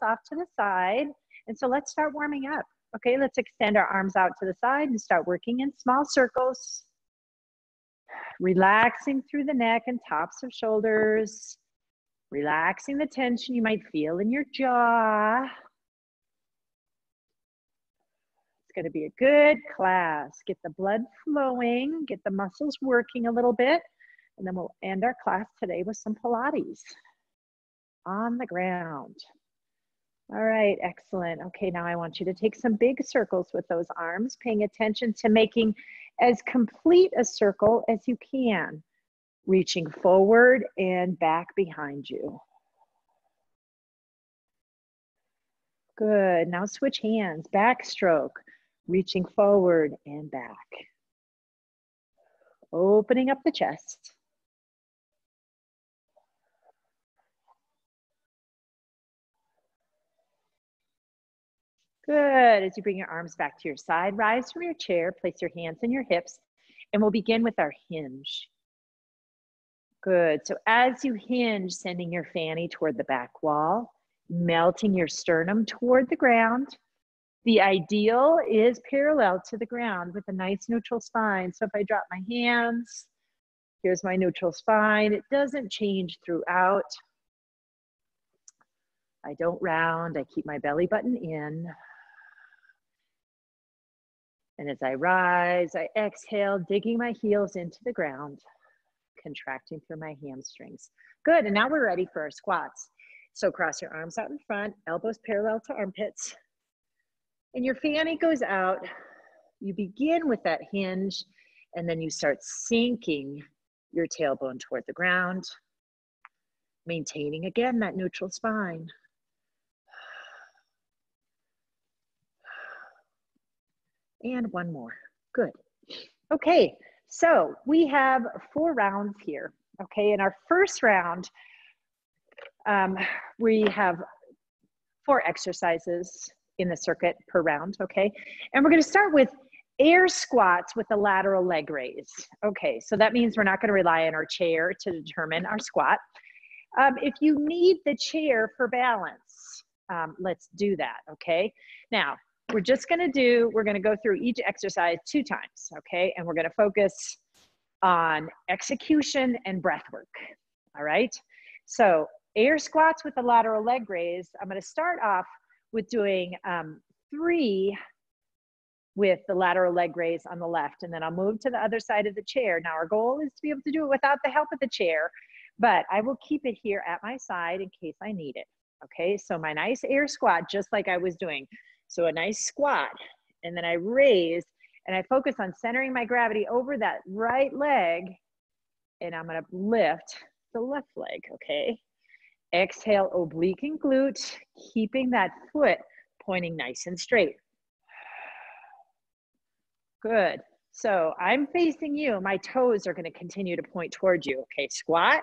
off to the side. And so let's start warming up. Okay, let's extend our arms out to the side and start working in small circles. Relaxing through the neck and tops of shoulders. Relaxing the tension you might feel in your jaw. It's going to be a good class. Get the blood flowing, get the muscles working a little bit, and then we'll end our class today with some Pilates on the ground. All right, excellent. Okay, now I want you to take some big circles with those arms, paying attention to making as complete a circle as you can, reaching forward and back behind you. Good, now switch hands, backstroke, reaching forward and back. Opening up the chest. Good. As you bring your arms back to your side, rise from your chair, place your hands in your hips, and we'll begin with our hinge. Good. So as you hinge, sending your fanny toward the back wall, melting your sternum toward the ground. The ideal is parallel to the ground with a nice neutral spine. So if I drop my hands, here's my neutral spine. It doesn't change throughout. I don't round. I keep my belly button in. And as I rise, I exhale, digging my heels into the ground, contracting through my hamstrings. Good, and now we're ready for our squats. So cross your arms out in front, elbows parallel to armpits, and your fanny goes out. You begin with that hinge, and then you start sinking your tailbone toward the ground, maintaining again that neutral spine. And one more. Good. Okay, so we have 4 rounds here. Okay, in our first round, we have 4 exercises in the circuit per round. Okay, and we're going to start with air squats with a lateral leg raise. Okay, so that means we're not going to rely on our chair to determine our squat. If you need the chair for balance, let's do that. Okay, now we're going to go through each exercise 2 times, okay? And we're going to focus on execution and breath work, all right? So air squats with the lateral leg raise. I'm going to start off with doing 3 with the lateral leg raise on the left, and then I'll move to the other side of the chair. Now our goal is to be able to do it without the help of the chair, but I will keep it here at my side in case I need it, okay? So my nice air squat, just like I was doing. So a nice squat, and then I raise, and I focus on centering my gravity over that right leg, and I'm gonna lift the left leg, okay? Exhale, oblique and glute, keeping that foot pointing nice and straight. Good. So I'm facing you. My toes are gonna continue to point towards you, okay? Squat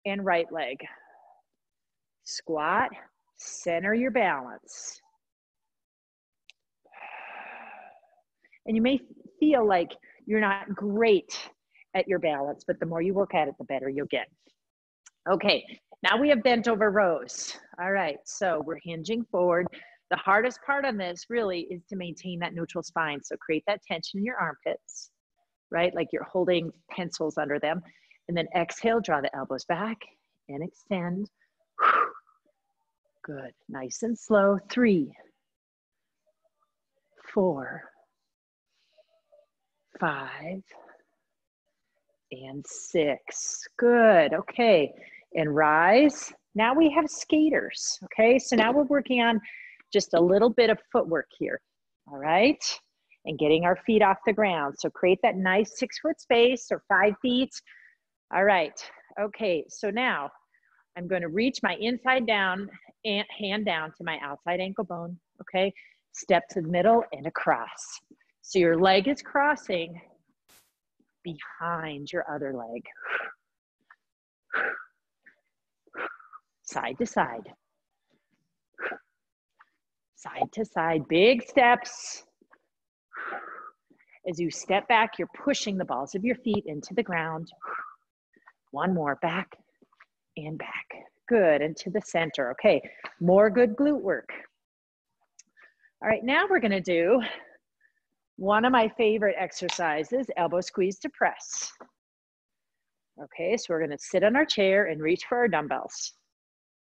and right leg. Squat, center your balance. And you may feel like you're not great at your balance, but the more you work at it, the better you'll get. Okay, now we have bent over rows. All right, so we're hinging forward. The hardest part on this really is to maintain that neutral spine. So create that tension in your armpits, right? Like you're holding pencils under them. And then exhale, draw the elbows back and extend. Good, nice and slow. 3, 4, 5, and 6. Good, okay, and rise. Now we have skaters, okay? So now we're working on just a little bit of footwork here, all right? And getting our feet off the ground. So create that nice 6-foot space or 5 feet. All right, okay, so now I'm gonna reach my inside down and hand down to my outside ankle bone, okay? Step to the middle and across. So your leg is crossing behind your other leg. Side to side. Side to side, big steps. As you step back, you're pushing the balls of your feet into the ground. One more, back and back. Good, and to the center. Okay, More good glute work. All right, now we're gonna do one of my favorite exercises, elbow squeeze to press. Okay, so we're gonna sit on our chair and reach for our dumbbells.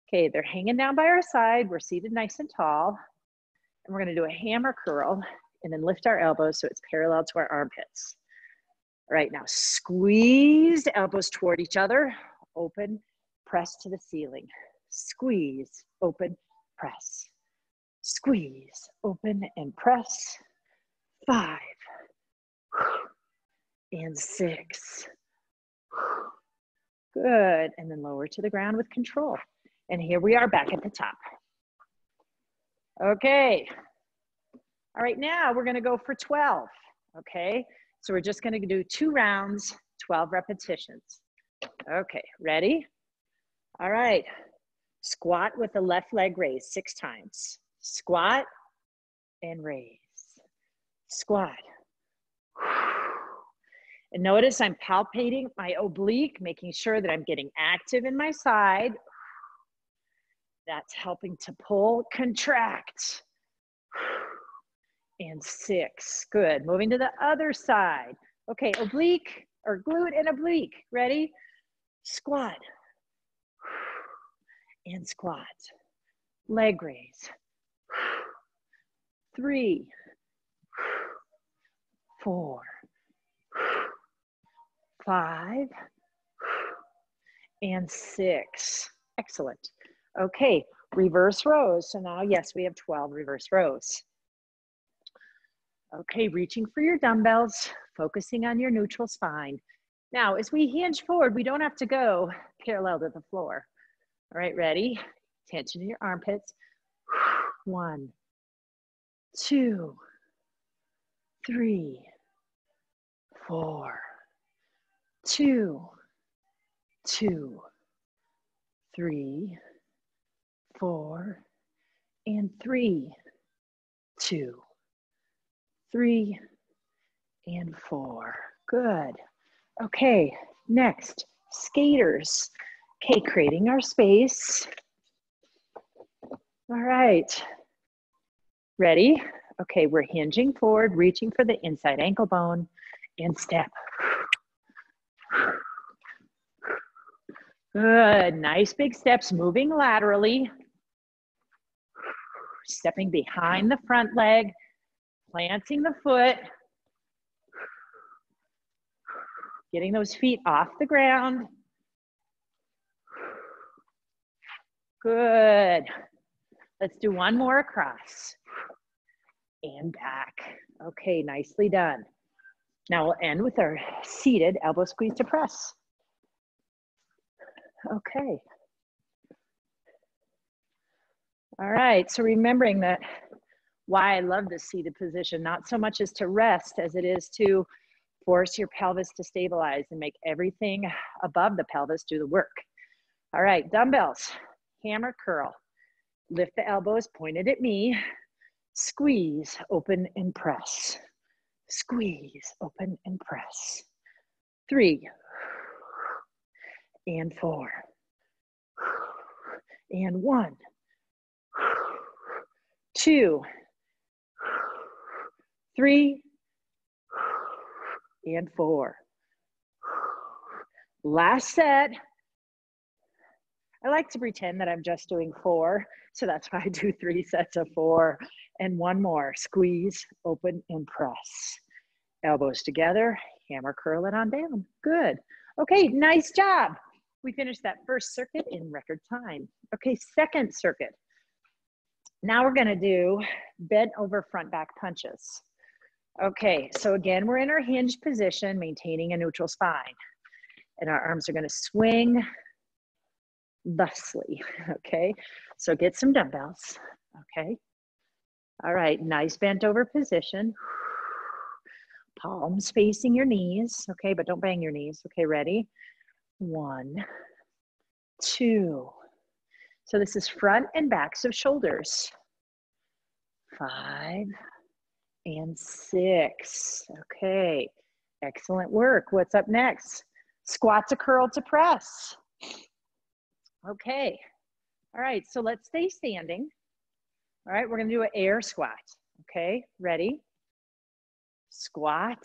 Okay, they're hanging down by our side. We're seated nice and tall. And we're gonna do a hammer curl and then lift our elbows so it's parallel to our armpits. All right, now squeeze the elbows toward each other, open, press to the ceiling. Squeeze, open, press. Squeeze, open, and press. 5 and 6. Good, and then lower to the ground with control. And here we are back at the top. Okay. All right, now we're gonna go for 12, okay? So we're just gonna do 2 rounds, 12 repetitions. Okay, ready? All right, squat with the left leg raised 6 times. Squat and raise, squat. And notice I'm palpating my oblique, making sure that I'm getting active in my side. That's helping to pull, contract. And 6, good. Moving to the other side. Okay, oblique or glute and oblique. Ready? Squat and squat. Leg raise. 3, 4, 5, and 6. Excellent. Okay, reverse rows. So now, yes, we have 12 reverse rows. Okay, reaching for your dumbbells, focusing on your neutral spine. Now, as we hinge forward, we don't have to go parallel to the floor. All right, ready? Attention to your armpits. 1, 2, 3, 4, 2, 2, 3, 4, and 3, 2, 3, and 4. Good. Okay, next, skaters. Okay, creating our space. All right. Ready? Okay, we're hinging forward, reaching for the inside ankle bone, and step. Good, nice big steps, moving laterally. Stepping behind the front leg, planting the foot. Getting those feet off the ground. Good. Let's do one more across. And back. Okay, nicely done. Now we'll end with our seated elbow squeeze to press. Okay. All right, so remembering that why I love this seated position, not so much as to rest as it is to force your pelvis to stabilize and make everything above the pelvis do the work. All right, dumbbells, hammer curl. Lift the elbows pointed at me. Squeeze, open and press. Squeeze, open and press. 3, and 4, and 1, 2, 3, and 4. Last set. I like to pretend that I'm just doing 4, so that's why I do 3 sets of 4. And one more, squeeze, open, and press. Elbows together, hammer curl it on down. Good. Okay, nice job. We finished that first circuit in record time. Okay, second circuit. Now we're gonna do bent over front back punches. Okay, so again, we're in our hinge position, maintaining a neutral spine. And our arms are gonna swing thusly, okay? So get some dumbbells, okay? All right, nice bent over position. Palms facing your knees, okay, but don't bang your knees. Okay, ready? 1, 2. So this is front and backs of shoulders. 5 and 6. Okay, excellent work. What's up next? Squat to curl to press. Okay, All right, so let's stay standing. All right, we're gonna do an air squat. Okay, ready? Squat,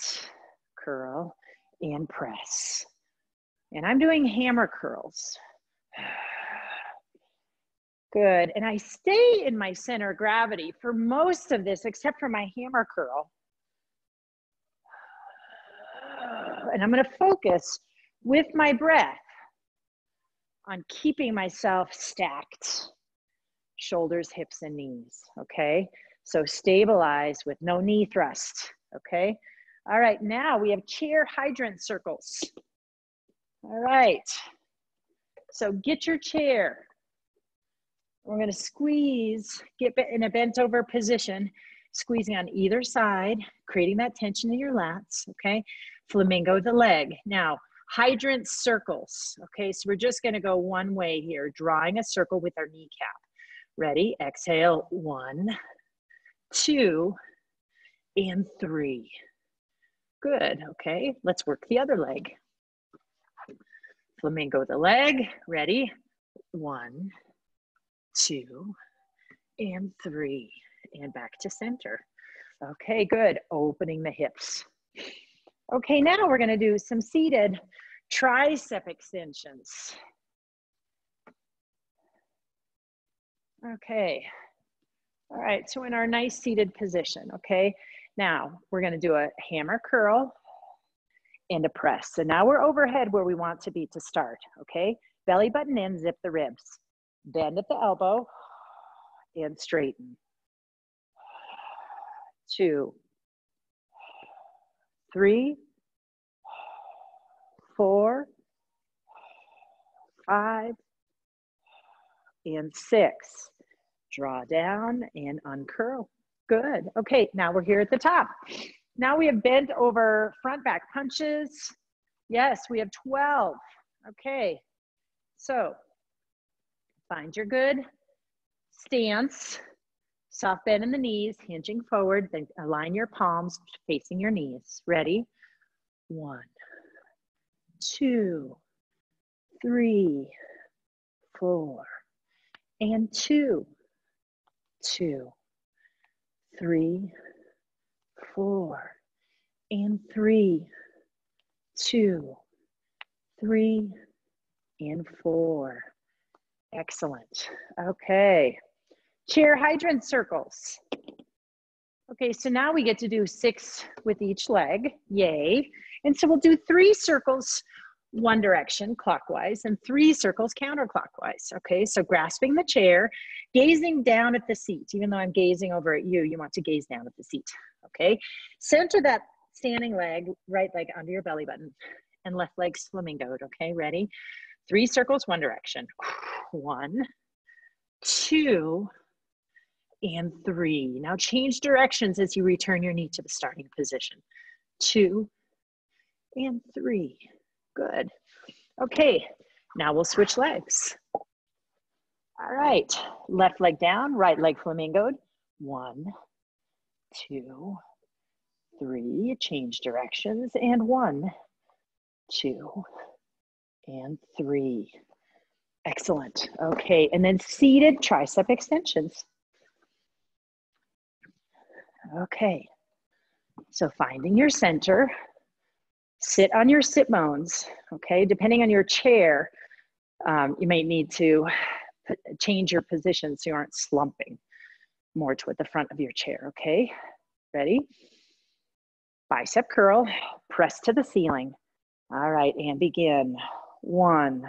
curl, and press. And I'm doing hammer curls. Good, and I stay in my center of gravity for most of this, except for my hammer curl. And I'm gonna focus with my breath on keeping myself stacked. Shoulders, hips, and knees, okay? So stabilize with no knee thrust, okay? All right, now we have chair hydrant circles. All right, so get your chair. We're gonna squeeze, get in a bent over position, squeezing on either side, creating that tension in your lats, okay? Flamingo the leg. Now, hydrant circles, okay? So we're just gonna go one way here, drawing a circle with our kneecap. Ready? Exhale, 1, 2, and 3. Good, okay. Let's work the other leg. Flamingo the leg. Ready? 1, 2, and 3. And back to center. Okay, good. Opening the hips. Okay, now we're gonna do some seated tricep extensions. Okay. All right, so in our nice seated position, okay? Now, we're gonna do a hammer curl and a press. So now we're overhead where we want to be to start, okay? Belly button in, zip the ribs. Bend at the elbow and straighten. 2, 3, 4, 5, and 6. Draw down and uncurl. Good. Okay, now we're here at the top. Now we have bent over front back punches. Yes, we have 12. Okay, so find your good stance. Soft bend in the knees, hinging forward, then align your palms facing your knees. Ready? 1, 2, 3, 4, and 2, 2, 3, 4, and 3, 2, 3, and 4. Excellent. Okay. Chair hydrant circles. Okay, so now we get to do 6 with each leg. Yay. And so we'll do 3 circles one direction clockwise and 3 circles counterclockwise. Okay, so grasping the chair, gazing down at the seat. Even though I'm gazing over at you, you want to gaze down at the seat. Okay, center that standing leg, right leg under your belly button, and left leg flamingoed. Okay, ready? 3 circles one direction. 1, 2, and 3. Now change directions as you return your knee to the starting position. 2 and 3. Good. Okay, now we'll switch legs. All right, left leg down, right leg flamingoed. 1, 2, 3. Change directions, and 1, 2, and 3. Excellent. Okay, and then seated tricep extensions. Okay, so finding your center, sit on your sit bones, okay? Depending on your chair, you may need to change your position so you aren't slumping more toward the front of your chair, okay? Ready? Bicep curl, press to the ceiling. All right, and begin. 1,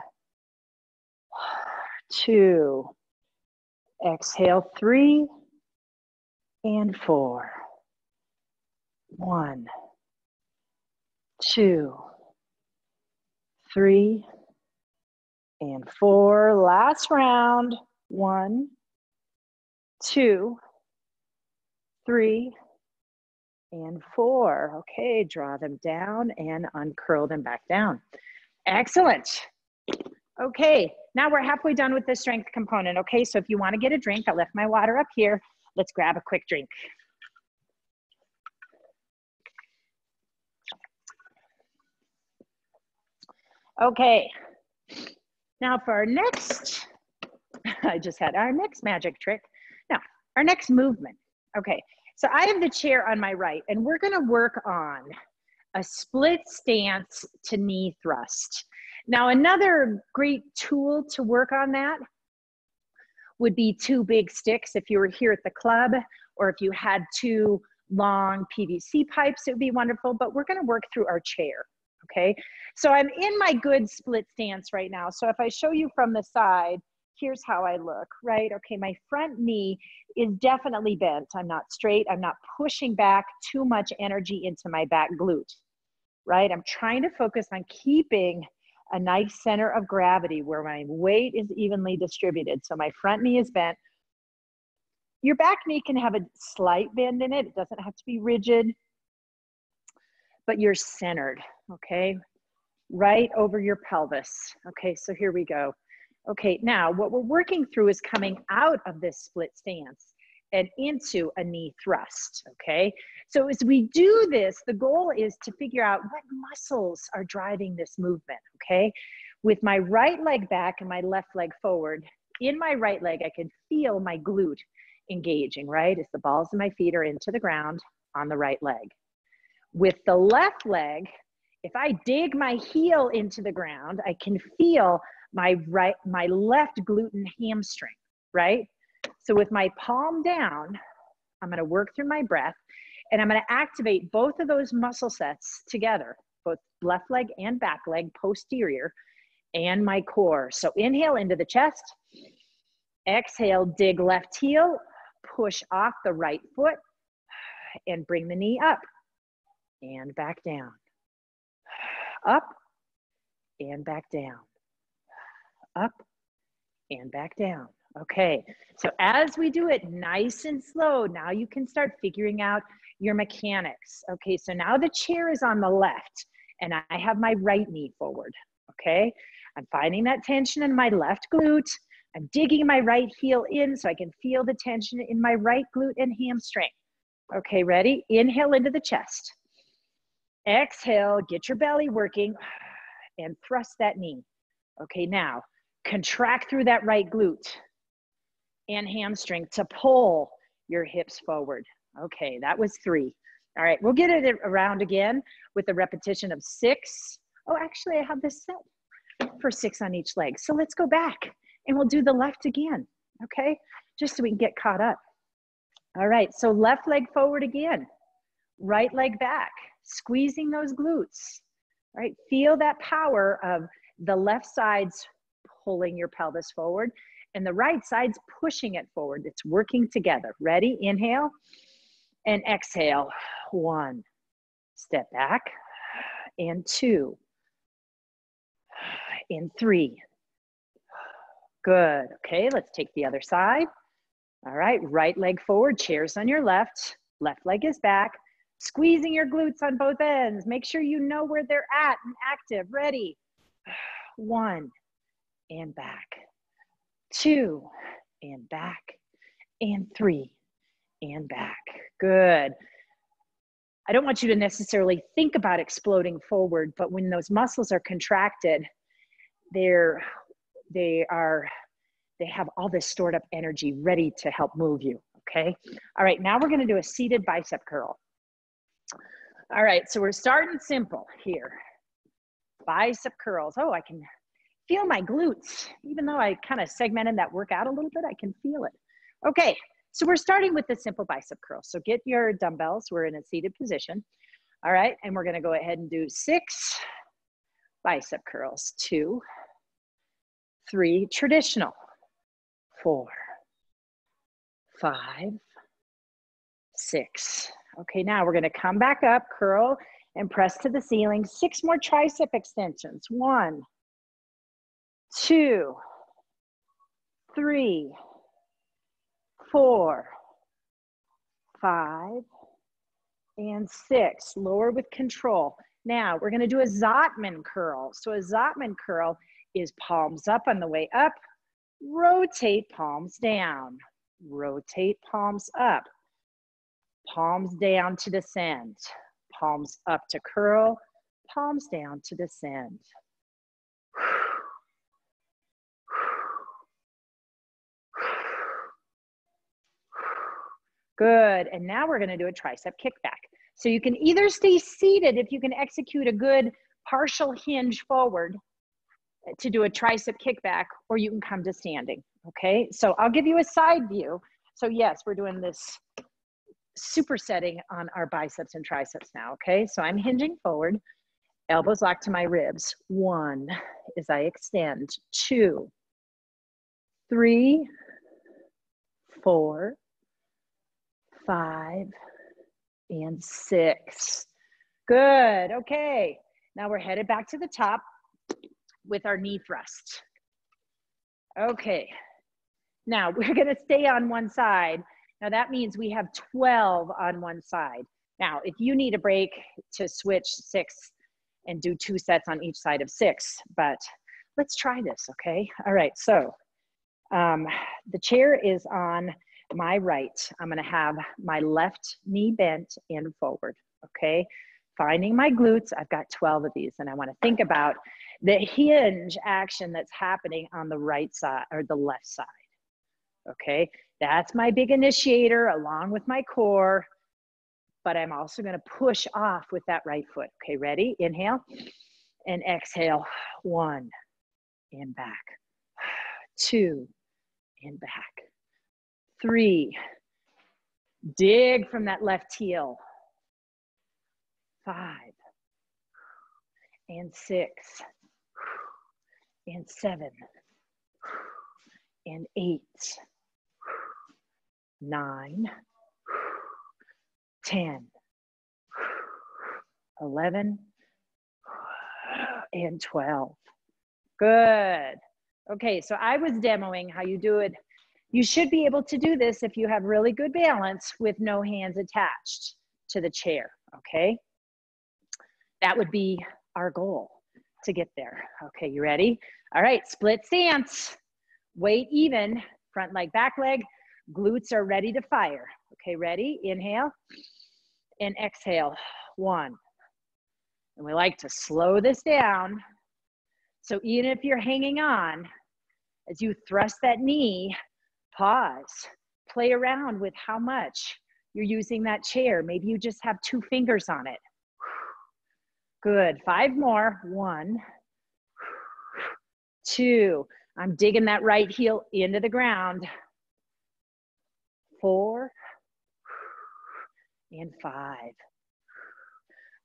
2, exhale, 3, and 4. 1, 2, 3, and 4. Last round. 1, 2, 3, and 4. Okay, draw them down and uncurl them back down. Excellent. Okay, now we're halfway done with the strength component. Okay, so if you want to get a drink, I left my water up here. Let's grab a quick drink. Okay, now for our next I just had our next magic trick. Now, our next movement. Okay, so I have the chair on my right, and we're gonna work on a split stance to knee thrust. Now, another great tool to work on that would be two big sticks if you were here at the club, or if you had two long PVC pipes, it would be wonderful, but we're gonna work through our chair, okay? So I'm in my good split stance right now. So if I show you from the side, here's how I look, right? Okay, my front knee is definitely bent. I'm not straight. I'm not pushing back too much energy into my back glute, right? I'm trying to focus on keeping a nice center of gravity where my weight is evenly distributed. So my front knee is bent. Your back knee can have a slight bend in it. It doesn't have to be rigid, but you're centered, okay? Right over your pelvis. Okay, so here we go. Okay, now what we're working through is coming out of this split stance and into a knee thrust, okay? So as we do this, the goal is to figure out what muscles are driving this movement, okay? With my right leg back and my left leg forward, in my right leg, I can feel my glute engaging, right? As the balls of my feet are into the ground on the right leg. With the left leg, if I dig my heel into the ground, I can feel my left glute and hamstring, right? So with my palm down, I'm gonna work through my breath, and I'm gonna activate both of those muscle sets together, both left leg and back leg, posterior, and my core. So inhale into the chest, exhale, dig left heel, push off the right foot, and bring the knee up, and back down. Up, and back down. Up, and back down. Okay, so as we do it nice and slow, now you can start figuring out your mechanics. Okay, so now the chair is on the left, and I have my right knee forward, okay? I'm finding that tension in my left glute. I'm digging my right heel in so I can feel the tension in my right glute and hamstring. Okay, ready? Inhale into the chest. Exhale, get your belly working, and thrust that knee. Okay, now contract through that right glute and hamstring to pull your hips forward. Okay, that was 3. All right, we'll get it around again with a repetition of 6. Oh, actually, I have this set for 6 on each leg. So let's go back and we'll do the left again, okay? Just so we can get caught up. All right, so left leg forward again, right leg back, squeezing those glutes, right? Feel that power of the left side's pulling your pelvis forward and the right side's pushing it forward. It's working together. Ready? Inhale and exhale. 1, step back, and 2, and 3. Good. Okay, let's take the other side. All right, right leg forward, chairs on your left leg is back, squeezing your glutes on both ends. Make sure you know where they're at and active. Ready? 1, and back. 2, and back. And 3, and back. Good. I don't want you to necessarily think about exploding forward, but when those muscles are contracted, they have all this stored up energy ready to help move you, okay? All right, now we're gonna do a seated bicep curl. All right, so we're starting simple here. Bicep curls. Oh, I can feel my glutes. Even though I kind of segmented that workout a little bit, I can feel it. Okay, so we're starting with the simple bicep curl. So get your dumbbells, we're in a seated position. All right, and we're gonna go ahead and do 6 bicep curls. 2, 3, traditional. 4, 5, 6. Okay, now we're gonna come back up, curl, and press to the ceiling. 6 more tricep extensions. 1, 2, 3, 4, 5, and 6. Lower with control. Now we're gonna do a Zottman curl. So a Zottman curl is palms up on the way up, rotate palms down, rotate palms up, palms down to descend, palms up to curl, palms down to descend. Good. And now we're going to do a tricep kickback. So you can either stay seated if you can execute a good partial hinge forward to do a tricep kickback, or you can come to standing. Okay. So I'll give you a side view. So yes, we're doing this supersetting on our biceps and triceps now. Okay. So I'm hinging forward, elbows locked to my ribs. 1 as I extend, 2, 3, 4, 5, and 6. Good. Okay. Now we're headed back to the top with our knee thrust. Okay. Now we're going to stay on one side. Now that means we have 12 on one side. Now, if you need a break to switch 6 and do 2 sets on each side of 6, but let's try this. Okay. All right. So the chair is on my right. I'm going to have my left knee bent in forward. Okay. Finding my glutes. I've got 12 of these, and I want to think about the hinge action that's happening on the right side or the left side. Okay. That's my big initiator along with my core, but I'm also going to push off with that right foot. Okay. Ready? Inhale and exhale. 1 and back. 2 and back. 3. Dig from that left heel. 5 and 6 and 7 and 8, 9, 10, 11, and 12. Good. Okay, so I was demoing how you do it. You should be able to do this if you have really good balance with no hands attached to the chair, okay? That would be our goal to get there. Okay, you ready? All right, split stance. Weight even, front leg, back leg. Glutes are ready to fire. Okay, ready? Inhale and exhale. 1. And we like to slow this down. So even if you're hanging on, as you thrust that knee, pause. Play around with how much you're using that chair. Maybe you just have 2 fingers on it. Good. 5 more. 1, 2. I'm digging that right heel into the ground. 4 and 5.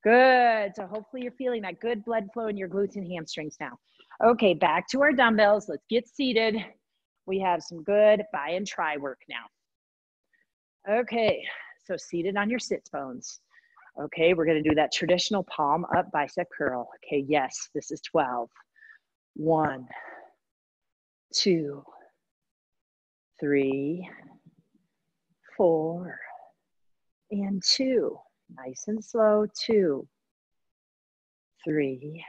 Good. So hopefully you're feeling that good blood flow in your glutes and hamstrings now. Okay, back to our dumbbells. Let's get seated. We have some good buy and try work now. Okay, so seated on your sits bones. Okay, we're going to do that traditional palm up bicep curl. Okay, yes, this is 12. 1, 2, 3, 4, and 2. Nice and slow. 2, 3,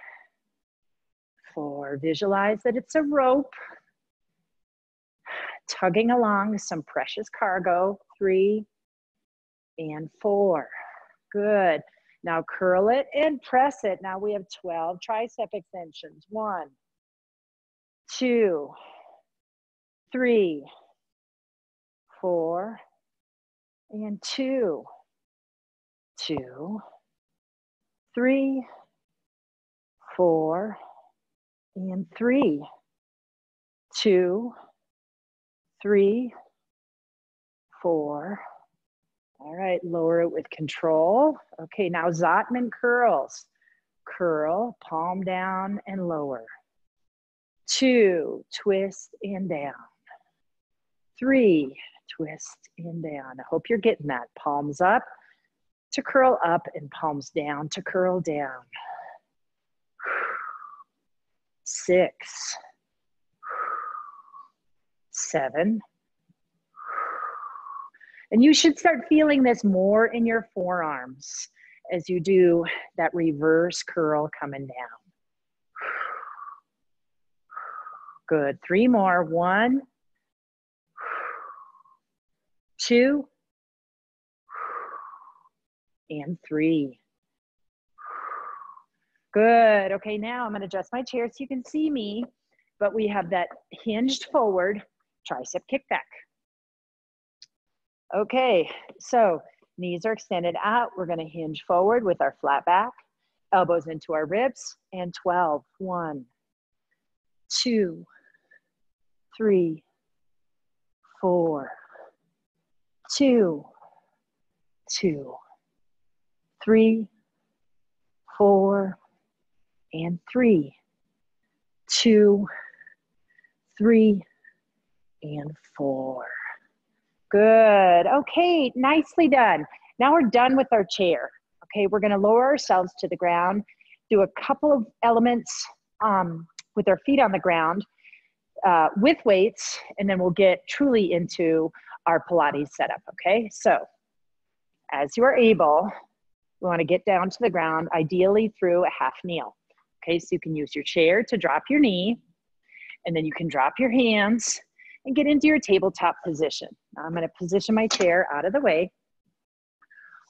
4. Visualize that it's a rope tugging along some precious cargo. 3 and 4. Good. Now curl it and press it. Now we have 12 tricep extensions. 1, 2, 3, 4, and 2, 2, 3, 4, and 3, 2, 3, 4. All right, lower it with control. Okay, now Zottman curls. Curl, palm down and lower. 2, twist and down. 3, twist and down. I hope you're getting that. Palms up to curl up and palms down to curl down. 6, 7. And you should start feeling this more in your forearms as you do that reverse curl coming down. Good. 3 more. 1, 2, and 3. Good. Okay, now I'm going to adjust my chair so you can see me, but we have that hinged forward tricep kickback. Okay, so knees are extended out. We're gonna hinge forward with our flat back, elbows into our ribs, and 12. 1, 2, 3, 4, 2, 2, 3, 4, and 3, 2, 3, and 4. Good. Okay, nicely done. Now we're done with our chair. Okay, we're going to lower ourselves to the ground, do a couple of elements with our feet on the ground with weights, and then we'll get truly into our Pilates setup. Okay, so as you are able, we want to get down to the ground, ideally through a half kneel. Okay, so you can use your chair to drop your knee, and then you can drop your hands and get into your tabletop position. Now I'm going to position my chair out of the way.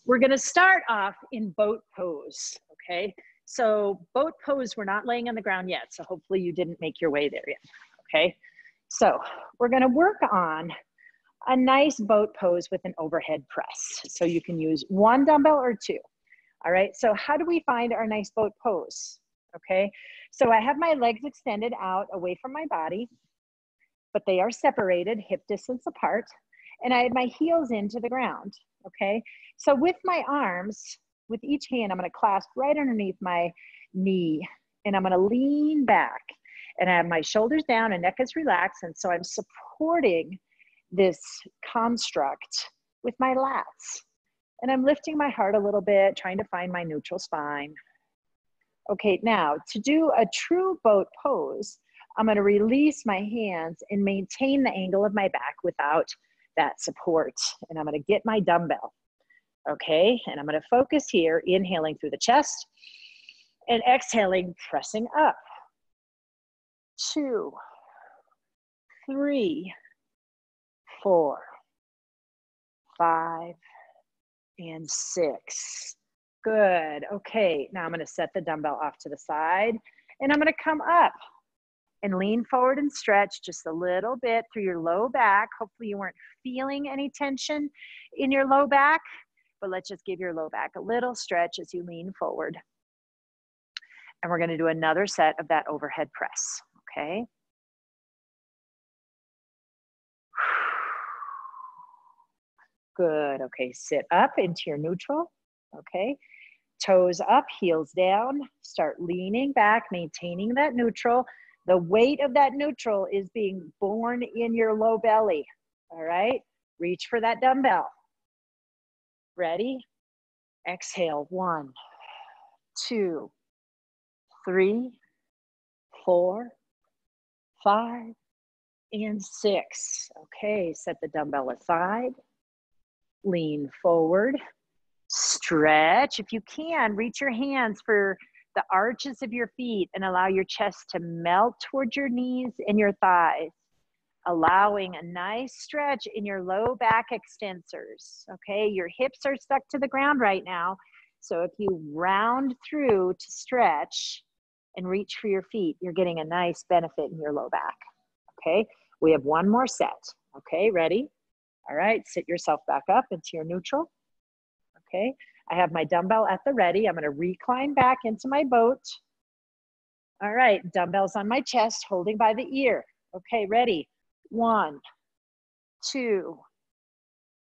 We're going to start off in boat pose, okay? So boat pose, we're not laying on the ground yet, so hopefully you didn't make your way there yet, okay? So we're going to work on a nice boat pose with an overhead press. So you can use one dumbbell or two, all right? So how do we find our nice boat pose, okay? So I have my legs extended out away from my body, but they are separated, hip distance apart, and I have my heels into the ground, okay? So with my arms, with each hand, I'm gonna clasp right underneath my knee, and I'm gonna lean back, and I have my shoulders down and neck is relaxed, and so I'm supporting this construct with my lats. And I'm lifting my heart a little bit, trying to find my neutral spine. Okay, now to do a true boat pose, I'm going to release my hands and maintain the angle of my back without that support. And I'm going to get my dumbbell. Okay, and I'm going to focus here, inhaling through the chest and exhaling, pressing up. 2, 3, 4, 5, and 6. Good. Okay, now I'm going to set the dumbbell off to the side, and I'm going to come up and lean forward and stretch just a little bit through your low back. Hopefully you weren't feeling any tension in your low back, but let's just give your low back a little stretch as you lean forward. And we're going to do another set of that overhead press, okay? Good. Okay, sit up into your neutral, okay? Toes up, heels down, start leaning back, maintaining that neutral. The weight of that neutral is being borne in your low belly, all right? Reach for that dumbbell. Ready? Exhale, 1, 2, 3, 4, 5, and 6. Okay, set the dumbbell aside. Lean forward. Stretch. If you can, reach your hands for the arches of your feet and allow your chest to melt towards your knees and your thighs, allowing a nice stretch in your low back extensors. Okay, your hips are stuck to the ground right now, so if you round through to stretch and reach for your feet, you're getting a nice benefit in your low back. Okay, we have one more set. Okay, ready? All right, sit yourself back up into your neutral. Okay, I have my dumbbell at the ready. I'm going to recline back into my boat. All right, dumbbells on my chest, holding by the ear. Okay, ready? 1, 2,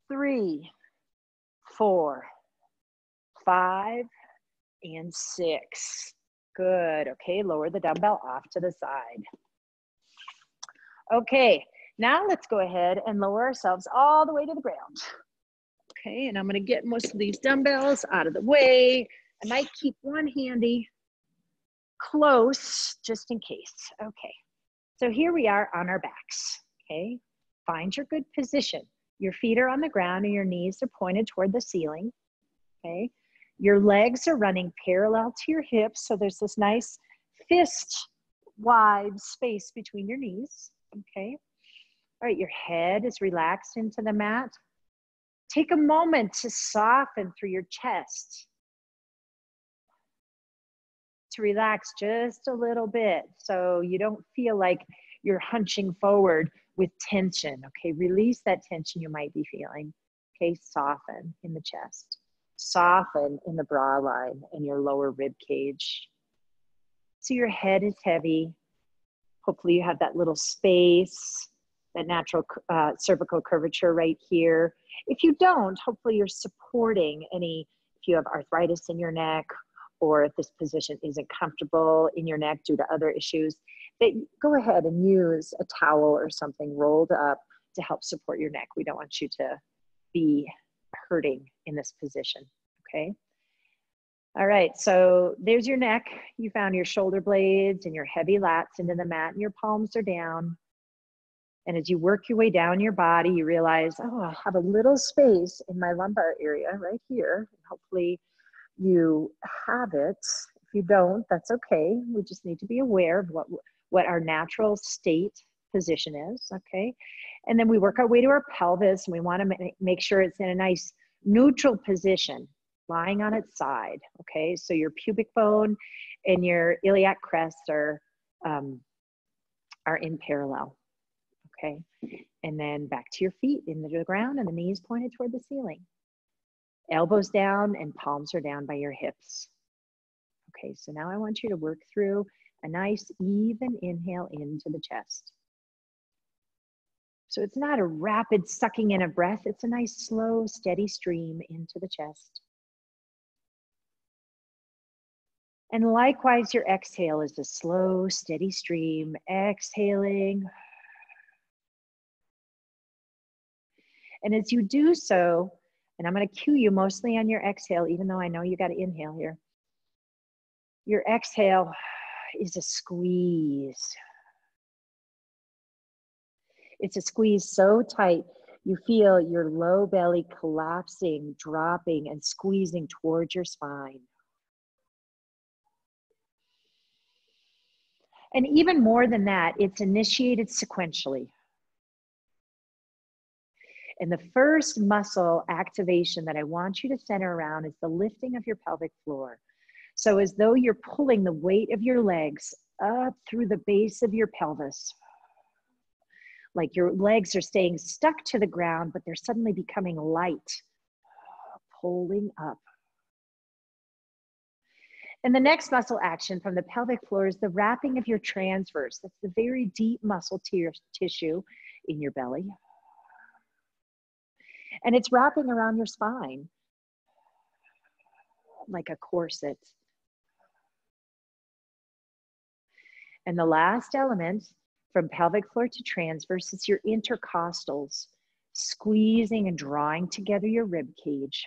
3, 4, 5, and 6. Good. Okay, lower the dumbbell off to the side. Okay, now let's go ahead and lower ourselves all the way to the ground. Okay, and I'm gonna get most of these dumbbells out of the way. I might keep one handy close just in case. Okay, so here we are on our backs. Okay, find your good position. Your feet are on the ground and your knees are pointed toward the ceiling. Okay, your legs are running parallel to your hips, so there's this nice fist wide space between your knees. Okay, all right, your head is relaxed into the mat. Take a moment to soften through your chest, to relax just a little bit so you don't feel like you're hunching forward with tension. Okay, release that tension you might be feeling. Okay, soften in the chest. Soften in the bra line and your lower rib cage. So your head is heavy. Hopefully you have that little space, that natural cervical curvature right here. If you don't, hopefully you're supporting if you have arthritis in your neck, or if this position isn't comfortable in your neck due to other issues, that go ahead and use a towel or something rolled up to help support your neck. We don't want you to be hurting in this position, okay? All right, so there's your neck. You found your shoulder blades and your heavy lats into the mat, and your palms are down. And as you work your way down your body, you realize, oh, I have a little space in my lumbar area right here. Hopefully you have it. If you don't, that's okay. We just need to be aware of what our natural state position is, okay? And then we work our way to our pelvis, and we want to make sure it's in a nice neutral position, lying on its side, okay? So your pubic bone and your iliac crest are in parallel, okay? And then back to your feet into the ground, and the knees pointed toward the ceiling. Elbows down and palms are down by your hips. Okay, so now I want you to work through a nice even inhale into the chest. So it's not a rapid sucking in of breath, it's a nice slow, steady stream into the chest. And likewise, your exhale is a slow, steady stream, exhaling. And as you do so, and I'm going to cue you mostly on your exhale, even though I know you got to inhale here. Your exhale is a squeeze. It's a squeeze so tight, you feel your low belly collapsing, dropping, and squeezing towards your spine. And even more than that, it's initiated sequentially. And the first muscle activation that I want you to center around is the lifting of your pelvic floor. So as though you're pulling the weight of your legs up through the base of your pelvis. Like your legs are staying stuck to the ground, but they're suddenly becoming light, pulling up. And the next muscle action from the pelvic floor is the wrapping of your transverse. That's the very deep muscle tissue in your belly. And it's wrapping around your spine like a corset. And the last element from pelvic floor to transverse is your intercostals, squeezing and drawing together your rib cage.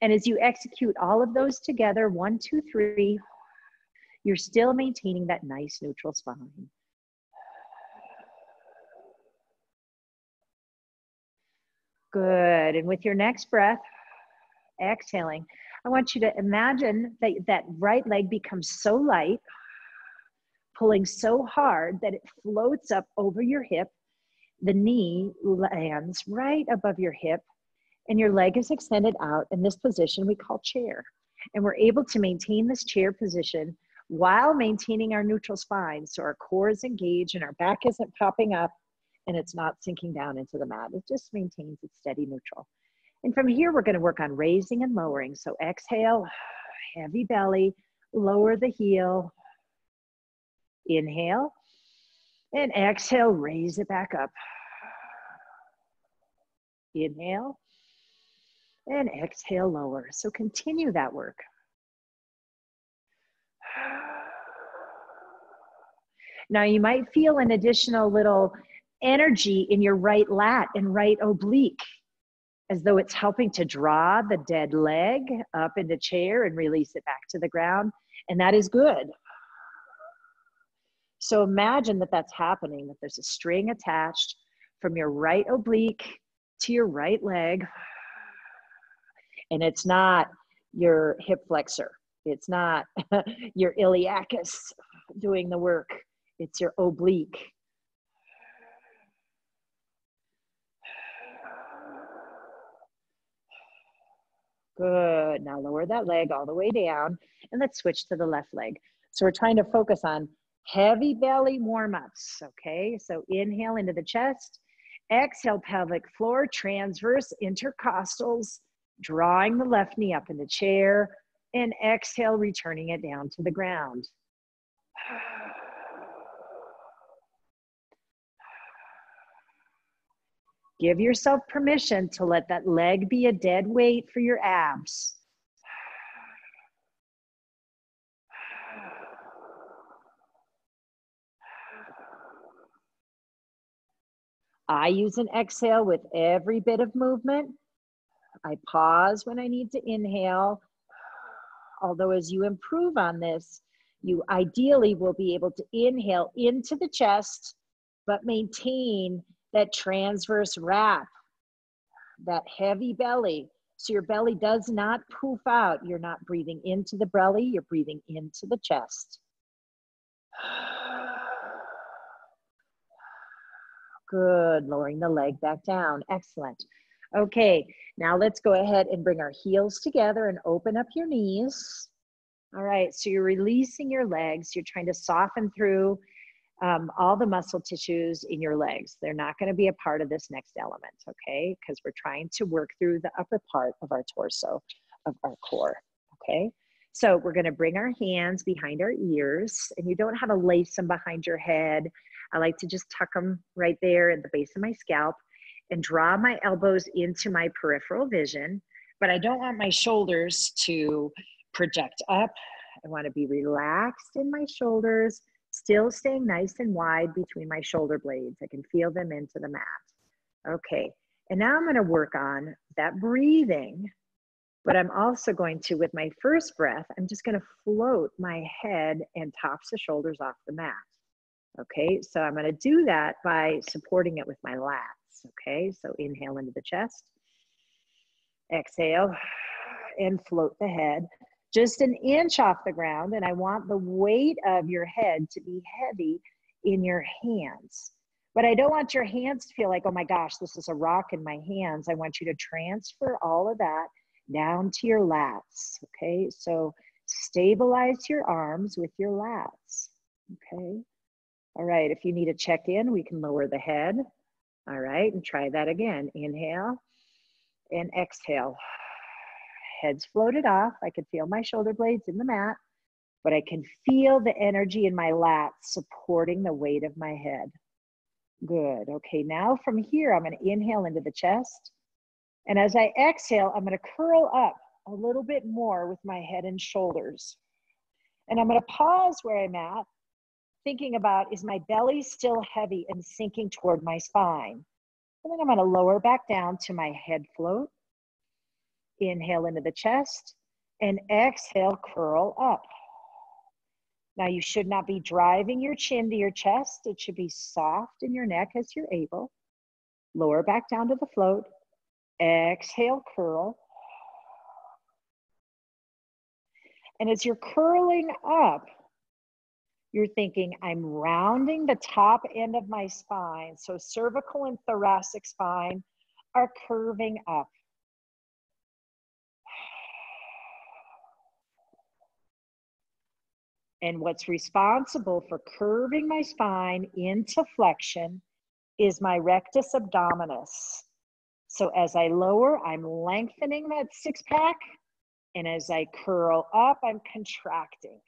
And as you execute all of those together, 1, 2, 3, you're still maintaining that nice neutral spine. Good, and with your next breath, exhaling, I want you to imagine that that right leg becomes so light, pulling so hard that it floats up over your hip. The knee lands right above your hip, and your leg is extended out in this position we call chair. And we're able to maintain this chair position while maintaining our neutral spine. So our core is engaged and our back isn't popping up and it's not sinking down into the mat. It just maintains its steady neutral. And from here, we're going to work on raising and lowering. So exhale, heavy belly, lower the heel. Inhale and exhale, raise it back up. Inhale and exhale, lower. So continue that work. Now you might feel an additional little energy in your right lat and right oblique, as though it's helping to draw the dead leg up into chair and release it back to the ground. And that is good. So imagine that that's happening, that there's a string attached from your right oblique to your right leg. And it's not your hip flexor. It's not your iliacus doing the work. It's your oblique. Good. Now lower that leg all the way down and let's switch to the left leg. So we're trying to focus on heavy belly warm-ups, okay? So inhale into the chest Exhale, pelvic floor, transverse intercostals, drawing the left knee up in the chair, and exhale, returning it down to the ground. Give yourself permission to let that leg be a dead weight for your abs. I use an exhale with every bit of movement. I pause when I need to inhale. Although as you improve on this, you ideally will be able to inhale into the chest, but maintain that transverse wrap, that heavy belly. So your belly does not poof out. You're not breathing into the belly, you're breathing into the chest. Good, lowering the leg back down. Excellent. Okay, now let's go ahead and bring our heels together and open up your knees. All right, so you're releasing your legs. You're trying to soften through all the muscle tissues in your legs. They're not going to be a part of this next element, okay? Because we're trying to work through the upper part of our torso, of our core, okay? So we're going to bring our hands behind our ears, and you don't have to lace them behind your head. I like to just tuck them right there at the base of my scalp and draw my elbows into my peripheral vision, but I don't want my shoulders to project up. I want to be relaxed in my shoulders, still staying nice and wide between my shoulder blades. I can feel them into the mat. Okay, and now I'm going to work on that breathing, but I'm also going to, with my first breath, I'm just going to float my head and tops of shoulders off the mat. Okay, so I'm going to do that by supporting it with my lats. Okay, so inhale into the chest, exhale, and float the head just an inch off the ground. And I want the weight of your head to be heavy in your hands. But I don't want your hands to feel like, oh my gosh, this is a rock in my hands. I want you to transfer all of that down to your lats. Okay, so stabilize your arms with your lats. Okay. All right, if you need to check in, we can lower the head. All right, and try that again. Inhale and exhale. Head's floated off. I can feel my shoulder blades in the mat, but I can feel the energy in my lats supporting the weight of my head. Good. Okay, now from here, I'm going to inhale into the chest. And as I exhale, I'm going to curl up a little bit more with my head and shoulders. And I'm going to pause where I'm at, thinking about, is my belly still heavy and sinking toward my spine? And then I'm going to lower back down to my head float. Inhale into the chest and exhale, curl up. Now you should not be driving your chin to your chest. It should be soft in your neck as you're able. Lower back down to the float. Exhale, curl. And as you're curling up, you're thinking, I'm rounding the top end of my spine. So cervical and thoracic spine are curving up. And what's responsible for curving my spine into flexion is my rectus abdominis. So as I lower, I'm lengthening that six pack. And as I curl up, I'm contracting.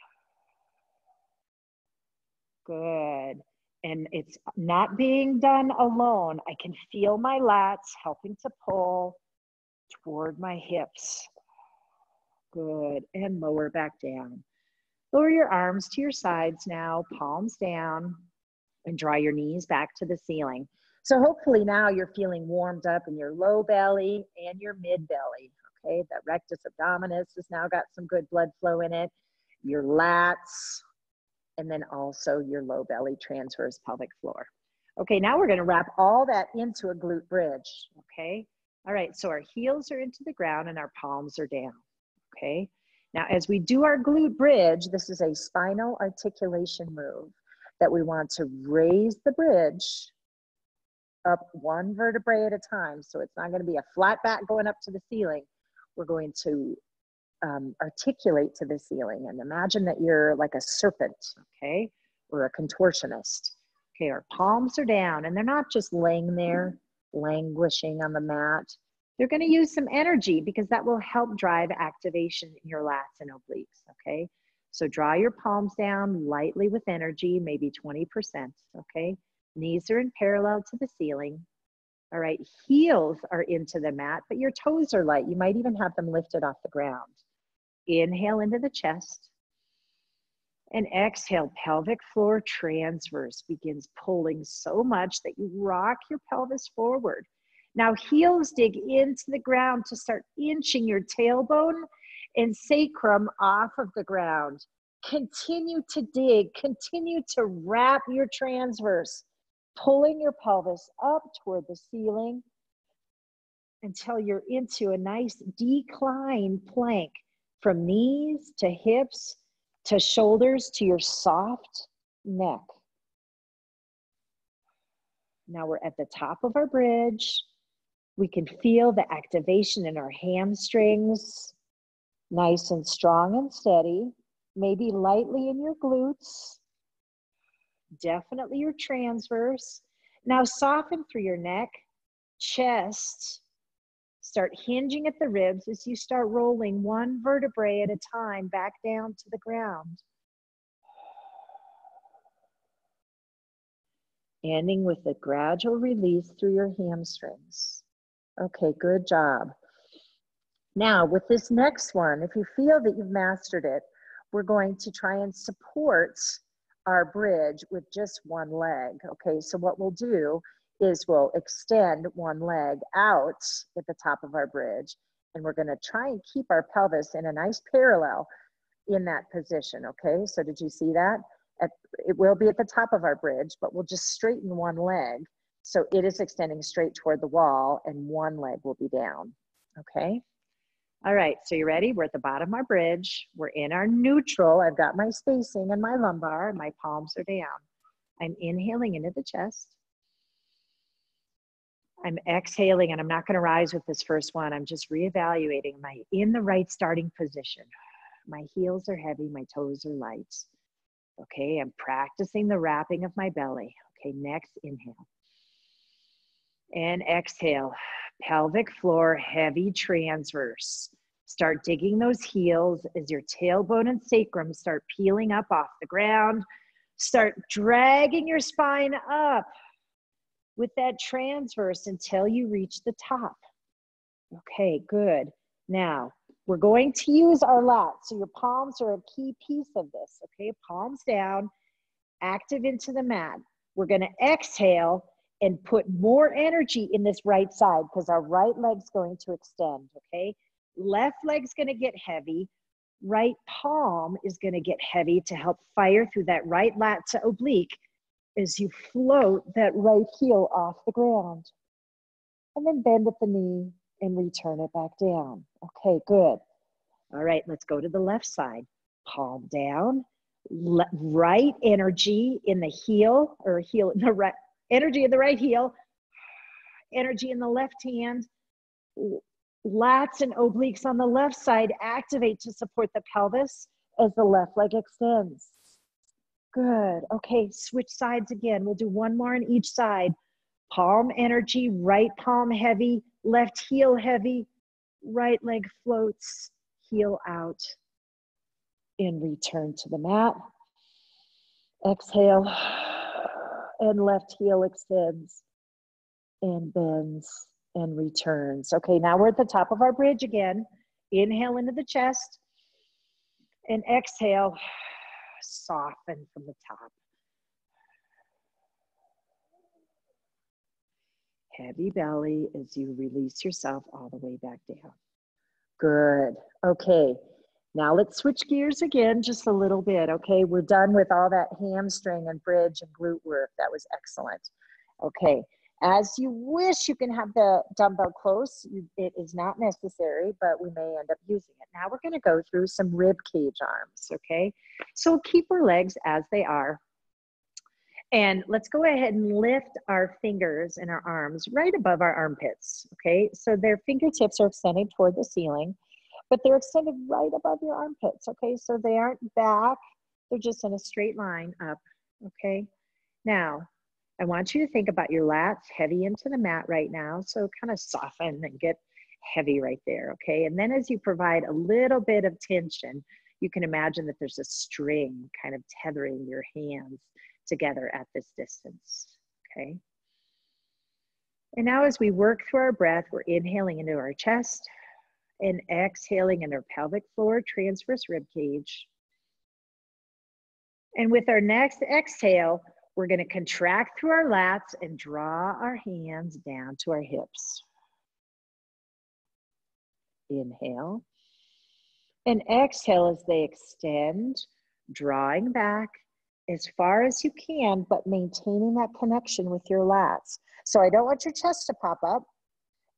Good. And it's not being done alone. I can feel my lats helping to pull toward my hips. Good. And lower back down. Lower your arms to your sides now, palms down, and draw your knees back to the ceiling. So hopefully now you're feeling warmed up in your low belly and your mid belly. Okay, that rectus abdominis has now got some good blood flow in it. Your lats, and then also your low belly transverse pelvic floor. Okay, now we're going to wrap all that into a glute bridge. Okay, all right, so our heels are into the ground and our palms are down. Okay, now as we do our glute bridge, this is a spinal articulation move that we want to raise the bridge up one vertebrae at a time. So it's not going to be a flat back going up to the ceiling. We're going to articulate to the ceiling, and imagine that you're like a serpent, okay, or a contortionist. Okay, our palms are down, and they're not just laying there. languishing on the mat. They're going to use some energy because that will help drive activation in your lats and obliques, okay? So draw your palms down lightly with energy, maybe 20%, okay? Knees are in parallel to the ceiling. All right, heels are into the mat, but your toes are light. You might even have them lifted off the ground. Inhale into the chest. And exhale, pelvic floor transverse begins pulling so much that you rock your pelvis forward. Now heels dig into the ground to start inching your tailbone and sacrum off of the ground. Continue to dig, continue to wrap your transverse, pulling your pelvis up toward the ceiling until you're into a nice decline plank from knees to hips to shoulders to your soft neck. Now we're at the top of our bridge. We can feel the activation in our hamstrings, nice and strong and steady, maybe lightly in your glutes, definitely your transverse. Now soften through your neck, chest, start hinging at the ribs as you start rolling one vertebrae at a time back down to the ground. Ending with a gradual release through your hamstrings. Okay, good job. Now with this next one, if you feel that you've mastered it, we're going to try and support our bridge with just one leg. Okay, so what we'll do is we'll extend one leg out at the top of our bridge, and we're going to try and keep our pelvis in a nice parallel in that position. Okay, so did you see that? It will be at the top of our bridge, but we'll just straighten one leg so it is extending straight toward the wall and one leg will be down. Okay, all right, so you ready? We're at the bottom of our bridge. We're in our neutral. I've got my spacing and my lumbar, and my palms are down. I'm inhaling into the chest. I'm exhaling, and I'm not going to rise with this first one. I'm just reevaluating. Am I in the right starting position? My heels are heavy, my toes are light. Okay, I'm practicing the wrapping of my belly. Okay, next inhale. And exhale, pelvic floor, heavy transverse. Start digging those heels as your tailbone and sacrum start peeling up off the ground. Start dragging your spine up with that transverse until you reach the top. Okay, good. Now, we're going to use our lats. So your palms are a key piece of this, okay? Palms down, active into the mat. We're gonna exhale and put more energy in this right side because our right leg's going to extend, okay? Left leg's gonna get heavy. Right palm is gonna get heavy to help fire through that right lat to oblique as you float that right heel off the ground. And then bend at the knee and return it back down. Okay, good. All right, let's go to the left side. Palm down, right energy in the heel, or heel in the right, energy in the right heel, energy in the left hand, lats and obliques on the left side activate to support the pelvis as the left leg extends. Good. Okay, switch sides again. We'll do one more on each side. Palm energy, right palm heavy, left heel heavy, right leg floats, heel out, and return to the mat. Exhale, and left heel extends and bends and returns. Okay, now we're at the top of our bridge again. Inhale into the chest and exhale, soften from the top. Heavy belly as you release yourself all the way back down. Good. Okay, now let's switch gears again just a little bit. Okay, we're done with all that hamstring and bridge and glute work. That was excellent. Okay, as you wish, you can have the dumbbell close. It is not necessary, but we may end up using it. Now we're going to go through some rib cage arms. Okay, so we'll keep our legs as they are. And let's go ahead and lift our fingers and our arms right above our armpits, okay? So their fingertips are extended toward the ceiling, but they're extended right above your armpits, okay? So they aren't back, they're just in a straight line up, okay? Now, I want you to think about your lats heavy into the mat right now. So kind of soften and get heavy right there, okay? And then as you provide a little bit of tension, you can imagine that there's a string kind of tethering your hands together at this distance, okay? And now as we work through our breath, we're inhaling into our chest and exhaling into our pelvic floor, transverse rib cage. And with our next exhale, we're going to contract through our lats and draw our hands down to our hips. Inhale. And exhale as they extend, drawing back as far as you can, but maintaining that connection with your lats. So I don't want your chest to pop up,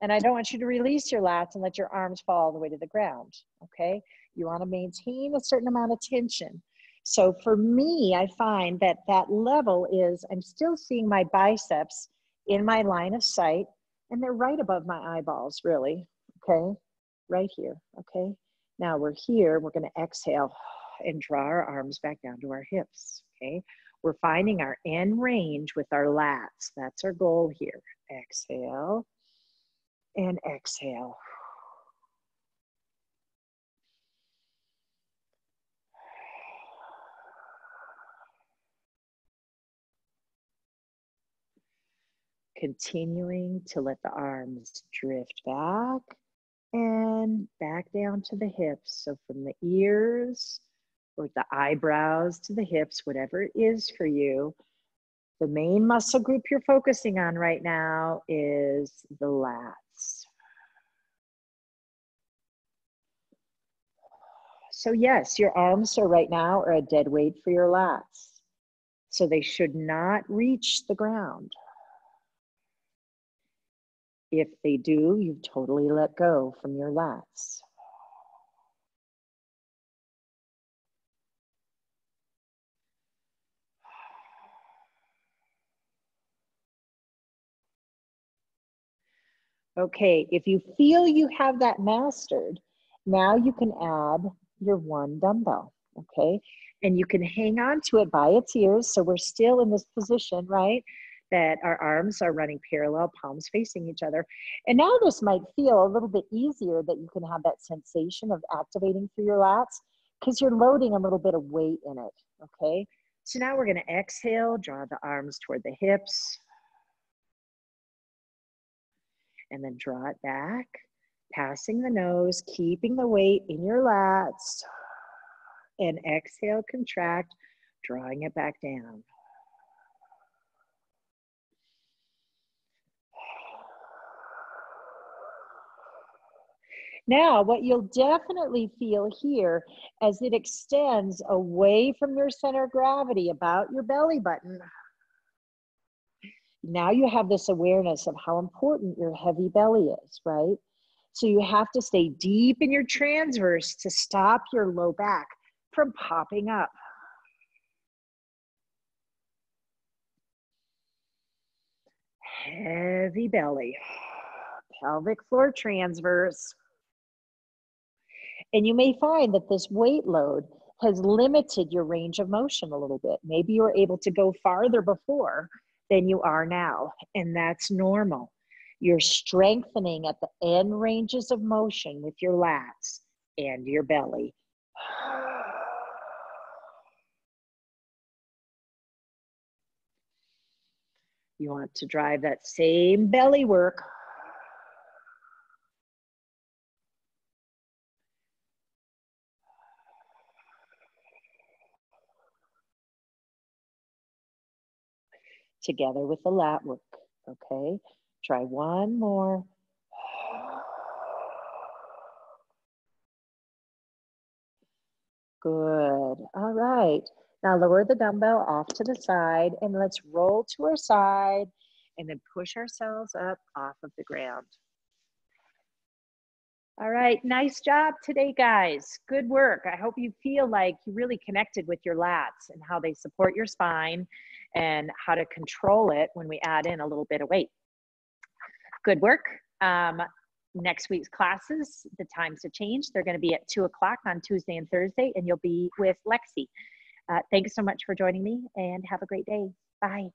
and I don't want you to release your lats and let your arms fall all the way to the ground, okay? You want to maintain a certain amount of tension. So for me, I find that that level is, I'm still seeing my biceps in my line of sight, and they're right above my eyeballs, really, okay? Right here, okay? Now we're here, we're gonna exhale and draw our arms back down to our hips, okay? We're finding our end range with our lats. That's our goal here. Exhale and exhale. Continuing to let the arms drift back and back down to the hips. So from the ears or the eyebrows to the hips, whatever it is for you, the main muscle group you're focusing on right now is the lats. So yes, your arms are right now are a dead weight for your lats. So they should not reach the ground. If they do, you've totally let go from your lats. Okay, if you feel you have that mastered, now you can add your one dumbbell, okay? And you can hang on to it by its ears. So we're still in this position, right? That our arms are running parallel, palms facing each other. And now this might feel a little bit easier that you can have that sensation of activating through your lats because you're loading a little bit of weight in it, okay? So now we're gonna exhale, draw the arms toward the hips, and then draw it back, passing the nose, keeping the weight in your lats, and exhale, contract, drawing it back down. Now, what you'll definitely feel here as it extends away from your center of gravity, about your belly button, now you have this awareness of how important your heavy belly is, right? So you have to stay deep in your transverse to stop your low back from popping up. Heavy belly, pelvic floor transverse. And you may find that this weight load has limited your range of motion a little bit. Maybe you were able to go farther before than you are now, and that's normal. You're strengthening at the end ranges of motion with your lats and your belly. You want to drive that same belly work together with the lat work, okay? Try one more. Good, all right. Now lower the dumbbell off to the side and let's roll to our side and then push ourselves up off of the ground. All right, nice job today, guys. Good work. I hope you feel like you really connected with your lats and how they support your spine and how to control it when we add in a little bit of weight. Good work. Next week's classes, the times have changed. They're going to be at 2 o'clock on Tuesday and Thursday, and you'll be with Lexi. Thanks so much for joining me, and have a great day. Bye.